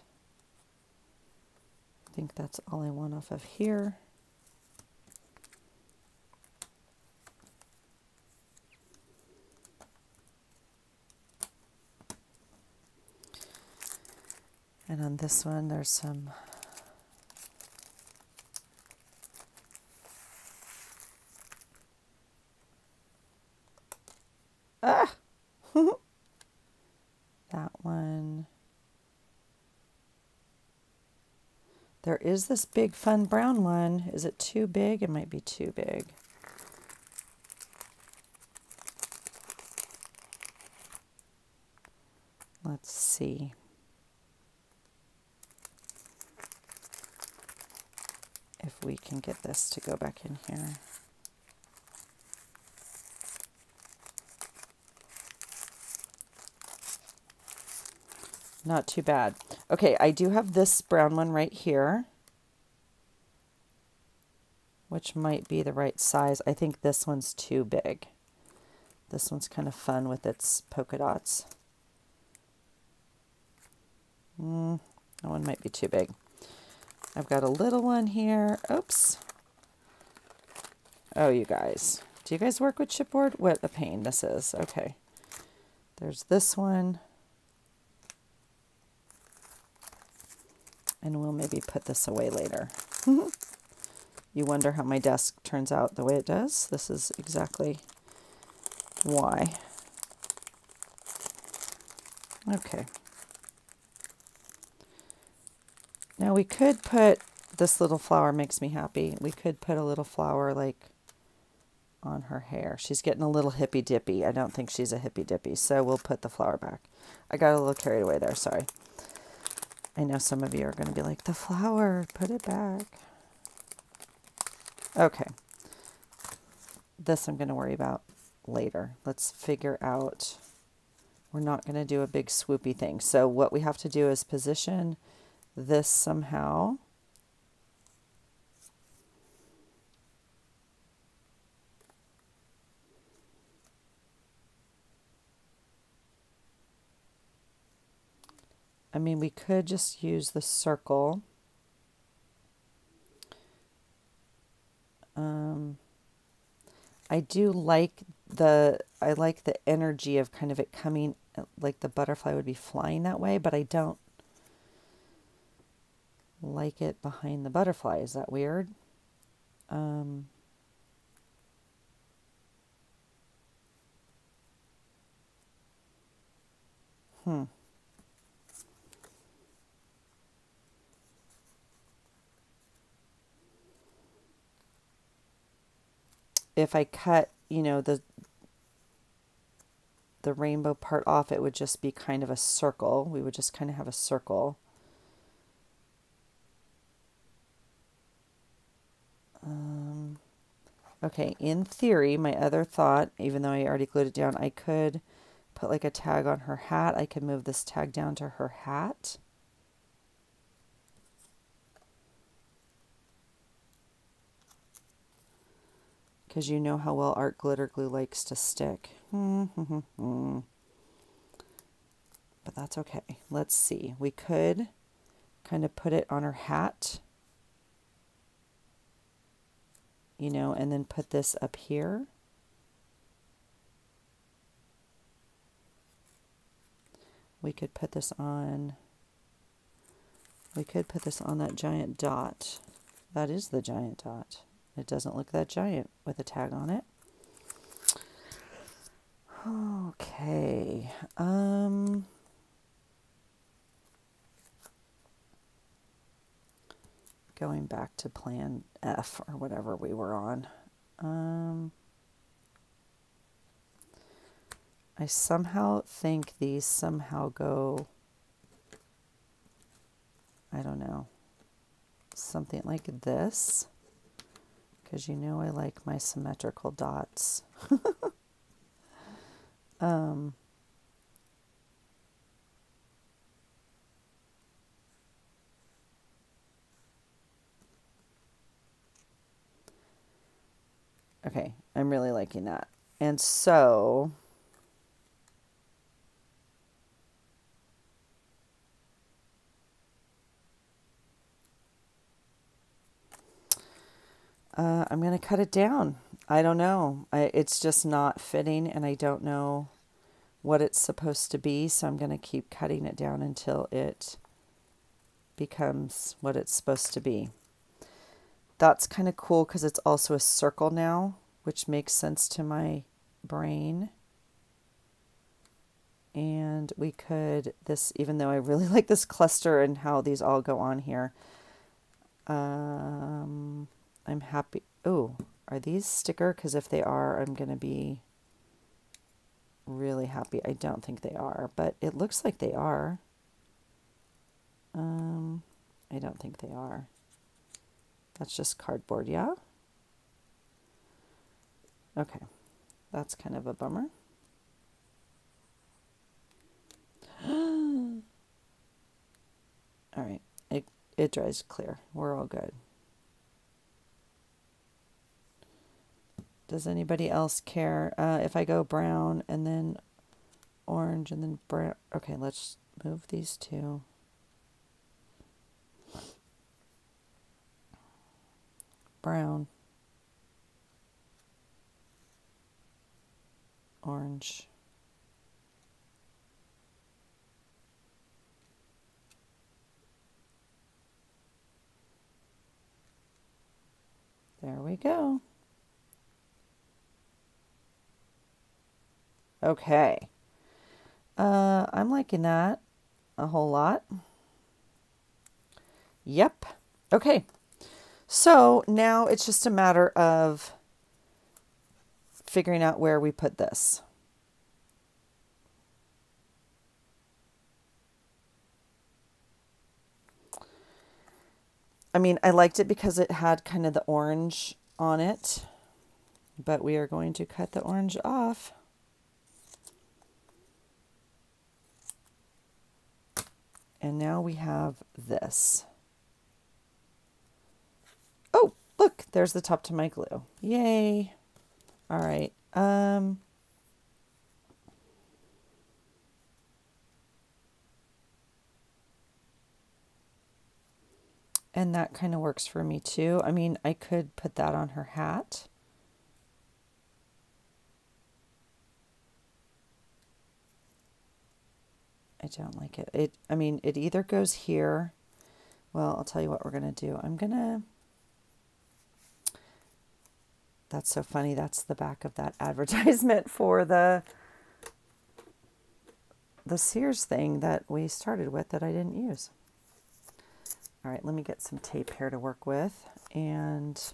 I think that's all I want off of here. And on this one, there's some that one. There is this big fun brown one. Is it too big? It might be too big. Let's see. If we can get this to go back in here. Not too bad. Okay, I do have this brown one right here, which might be the right size. I think this one's too big. This one's kind of fun with its polka dots. That one might be too big. I've got a little one here. Oops. Oh, you guys. Do you guys work with chipboard? What a pain this is. Okay. There's this one. And we'll maybe put this away later. You wonder how my desk turns out the way it does? This is exactly why. Okay. Now we could put, this little flower makes me happy. We could put a little flower like on her hair. She's getting a little hippy dippy. I don't think she's a hippy dippy, so we'll put the flower back. I got a little carried away there, sorry. I know some of you are going to be like, the flower, put it back. Okay. This I'm going to worry about later. Let's figure out, we're not going to do a big swoopy thing. So what we have to do is position this somehow. I mean, we could just use the circle. I do like the energy of kind of it coming, like the butterfly would be flying that way, but I don't like it behind the butterfly. Is that weird? If I cut, you know, the rainbow part off, it would just be kind of a circle. We would just kind of have a circle. Okay, in theory, my other thought, even though I already glued it down, I could put like a tag on her hat. I could move this tag down to her hat. Because you know how well art glitter glue likes to stick. But that's okay. Let's see. We could kind of put it on her hat, you know, and then put this up here. We could put this on, that giant dot. That is the giant dot. It doesn't look that giant with a tag on it. Okay. Going back to plan F or whatever we were on. I somehow think these somehow go, I don't know, something like this. Because you know I like my symmetrical dots. Okay, I'm really liking that. And so I'm going to cut it down. I don't know. It's just not fitting, and I don't know what it's supposed to be, so I'm going to keep cutting it down until it becomes what it's supposed to be. That's kind of cool because it's also a circle now, which makes sense to my brain. And we could, this, even though I really like this cluster and how these all go on here, I'm happy. Oh, are these sticker? Because if they are, I'm going to be really happy. I don't think they are, but it looks like they are. I don't think they are. That's just cardboard, yeah? Okay, that's kind of a bummer. All right, it dries clear. We're all good. Does anybody else care if I go brown and then orange and then brown? Okay, let's move these two. Brown. Orange. There we go. Okay. I'm liking that a whole lot. Yep. Okay. So now it's just a matter of figuring out where we put this. I mean, I liked it because it had kind of the orange on it, but we are going to cut the orange off. And now we have this. Oh, look, there's the top to my glue. Yay. All right. And that kind of works for me too. I mean, I could put that on her hat. I don't like it. I mean, it either goes here. Well, I'll tell you what we're going to do. That's so funny. That's the back of that advertisement for the Sears thing that we started with that I didn't use. All right, let me get some tape here to work with, and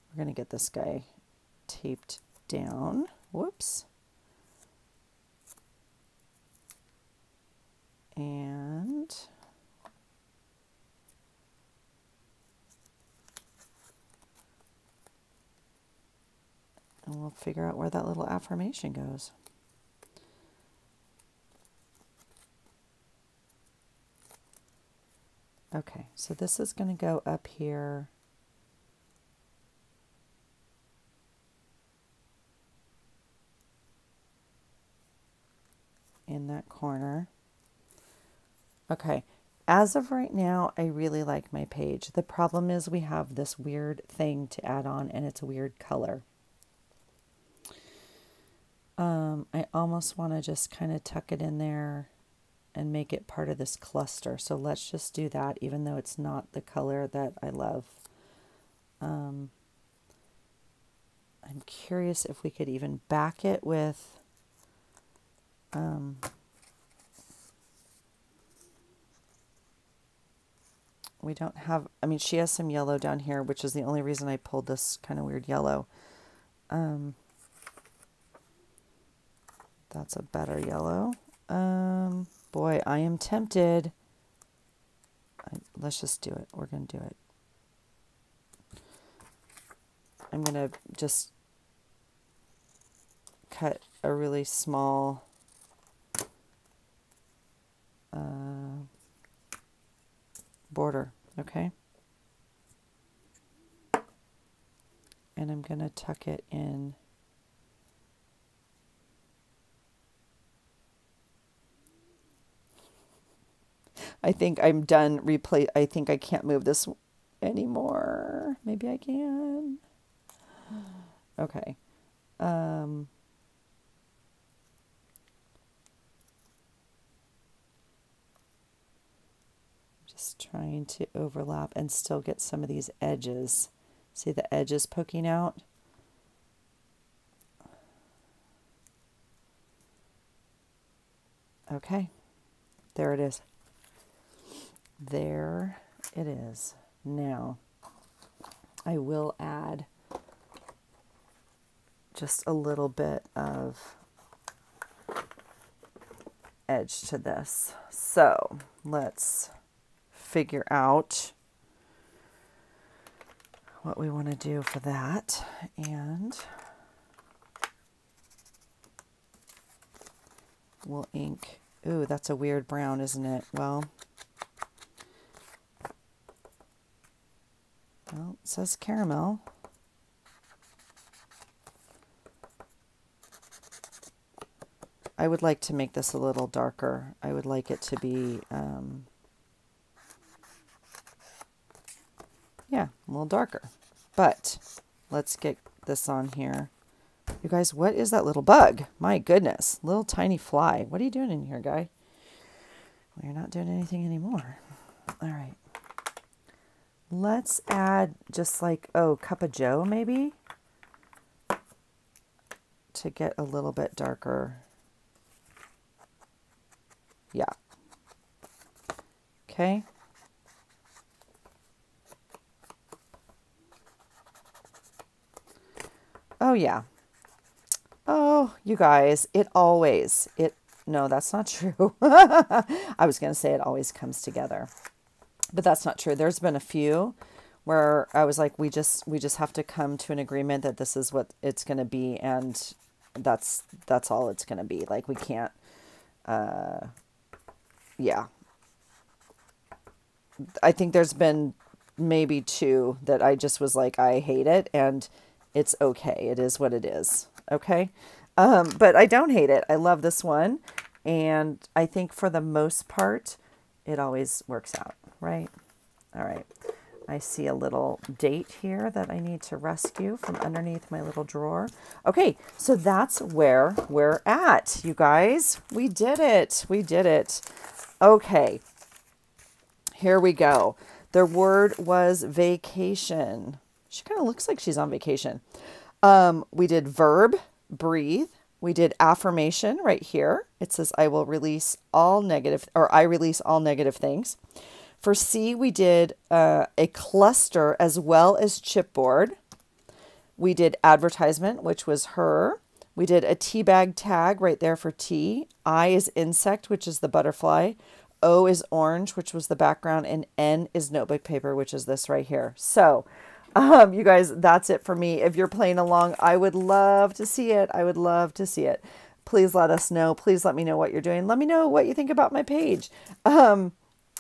we're going to get this guy taped down. Whoops. And we'll figure out where that little affirmation goes. Okay, so this is going to go up here. In that corner. Okay, as of right now, I really like my page. The problem is we have this weird thing to add on, and it's a weird color. I almost want to just kind of tuck it in there and make it part of this cluster. So let's just do that, even though it's not the color that I love. I'm curious if we could even back it with we don't have, I mean, she has some yellow down here, which is the only reason I pulled this kind of weird yellow. That's a better yellow. Boy, I am tempted. Let's just do it. We're going to do it. I'm going to just cut a really small border, okay? And I'm going to tuck it in. I think I'm done. I think I can't move this anymore. Maybe I can. Okay. Just trying to overlap and still get some of these edges. See the edges poking out? Okay. There it is. There it is. Now, I will add just a little bit of edge to this. So let's figure out what we want to do for that. And we'll ink. Ooh, that's a weird brown, isn't it? Well, it says caramel. I would like to make this a little darker. I would like it to be, yeah, a little darker. But let's get this on here. You guys, what is that little bug? My goodness, little tiny fly. What are you doing in here, guy? Well, you're not doing anything anymore. All right. Let's add just like, oh, cup of joe maybe, to get a little bit darker. Yeah. Okay. Oh, yeah. Oh, you guys, no, that's not true. I was going to say it always comes together, but that's not true. There's been a few where I was like, we just have to come to an agreement that this is what it's going to be. And that's all it's going to be. Like, we can't, yeah. I think there's been maybe two that I just was like, I hate it, and it's okay. It is what it is. Okay. But I don't hate it. I love this one. And I think for the most part, it always works out, right? All right. I see a little date here that I need to rescue from underneath my little drawer. Okay, so that's where we're at, you guys. We did it. We did it. Okay, here we go. The word was vacation. She kind of looks like she's on vacation. We did verb, breathe. We did affirmation right here. It says, I will release all negative, or I release all negative things. For C, we did a cluster as well as chipboard. We did advertisement, which was her. We did a tea bag tag right there for T. I is insect, which is the butterfly. O is orange, which was the background. And N is notebook paper, which is this right here. So, you guys, that's it for me. If you're playing along, I would love to see it. I would love to see it. Please let us know. Please let me know what you're doing. Let me know what you think about my page.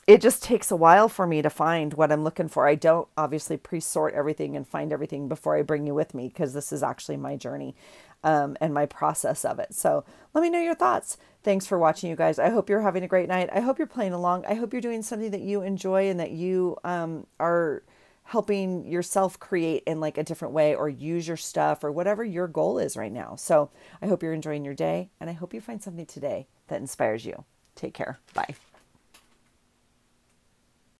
It just takes a while for me to find what I'm looking for. I don't obviously pre-sort everything and find everything before I bring you with me, because this is actually my journey and my process of it. So let me know your thoughts. Thanks for watching, you guys. I hope you're having a great night. I hope you're playing along. I hope you're doing something that you enjoy and that you are helping yourself create in like a different way, or use your stuff, or whatever your goal is right now. So I hope you're enjoying your day, and I hope you find something today that inspires you. Take care. Bye.